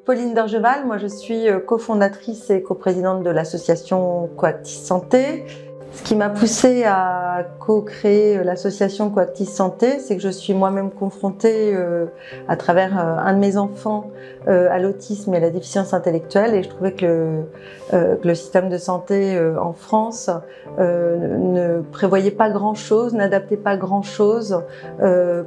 Pauline Dorgeval, moi je suis cofondatrice et coprésidente de l'association Coactis Santé. Ce qui m'a poussée à co-créer l'association Coactis Santé, c'est que je suis moi-même confrontée à travers un de mes enfants à l'autisme et à la déficience intellectuelle, et je trouvais que le système de santé en France ne prévoyait pas grand-chose, n'adaptait pas grand-chose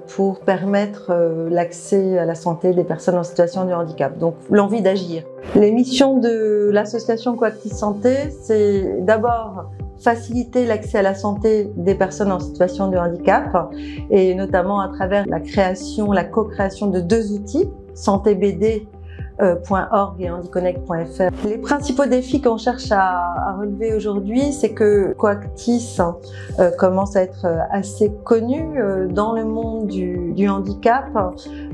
pour permettre l'accès à la santé des personnes en situation de handicap. Donc l'envie d'agir. Les missions de l'association Coactis Santé, c'est d'abord faciliter l'accès à la santé des personnes en situation de handicap, et notamment à travers la co-création de deux outils, santébd.org et handiconnect.fr. Les principaux défis qu'on cherche à relever aujourd'hui, c'est que Coactis commence à être assez connu dans le monde du handicap,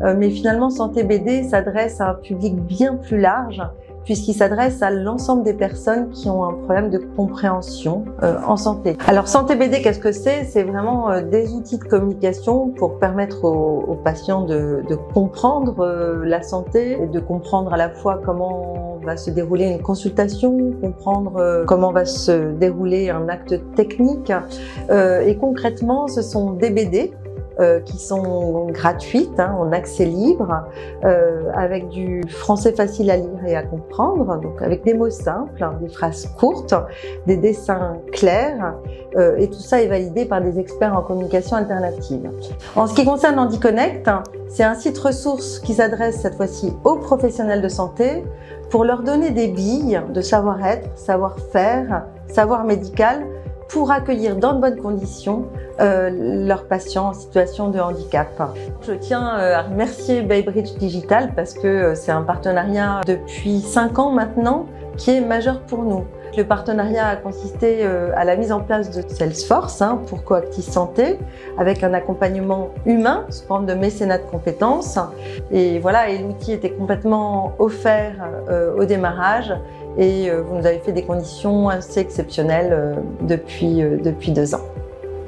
mais finalement SantéBD s'adresse à un public bien plus large, puisqu'il s'adresse à l'ensemble des personnes qui ont un problème de compréhension en santé. Alors SantéBD, qu'est-ce que c'est? C'est vraiment des outils de communication pour permettre aux patients de comprendre la santé, et de comprendre à la fois comment va se dérouler une consultation, comprendre comment va se dérouler un acte technique. Et concrètement, ce sont des BD qui sont gratuites, en accès libre, avec du français facile à lire et à comprendre, donc avec des mots simples, des phrases courtes, des dessins clairs, et tout ça est validé par des experts en communication alternative. En ce qui concerne HandiConnect, c'est un site ressource qui s'adresse cette fois-ci aux professionnels de santé pour leur donner des billes de savoir-être, savoir-faire, savoir médical, pour accueillir dans de bonnes conditions leurs patients en situation de handicap. Je tiens à remercier Baybridge Digital parce que c'est un partenariat depuis 5 ans maintenant qui est majeur pour nous. Le partenariat a consisté à la mise en place de Salesforce pour Coactis Santé, avec un accompagnement humain sous forme de mécénat de compétences. Et voilà, et l'outil était complètement offert au démarrage, et vous nous avez fait des conditions assez exceptionnelles depuis 2 ans.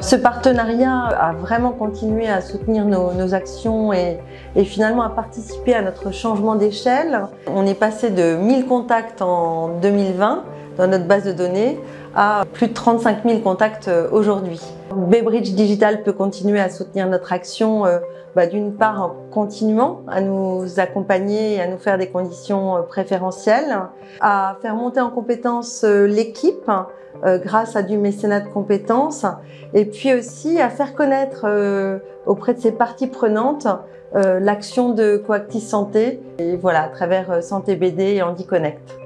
Ce partenariat a vraiment continué à soutenir nos actions et finalement à participer à notre changement d'échelle. On est passé de 1000 contacts en 2020 dans notre base de données à plus de 35 000 contacts aujourd'hui. Baybridge Digital peut continuer à soutenir notre action d'une part en continuant à nous accompagner et à nous faire des conditions préférentielles, à faire monter en compétence l'équipe grâce à du mécénat de compétences, et puis aussi à faire connaître auprès de ses parties prenantes l'action de Coactis Santé, et voilà, à travers SantéBD et HandiConnect.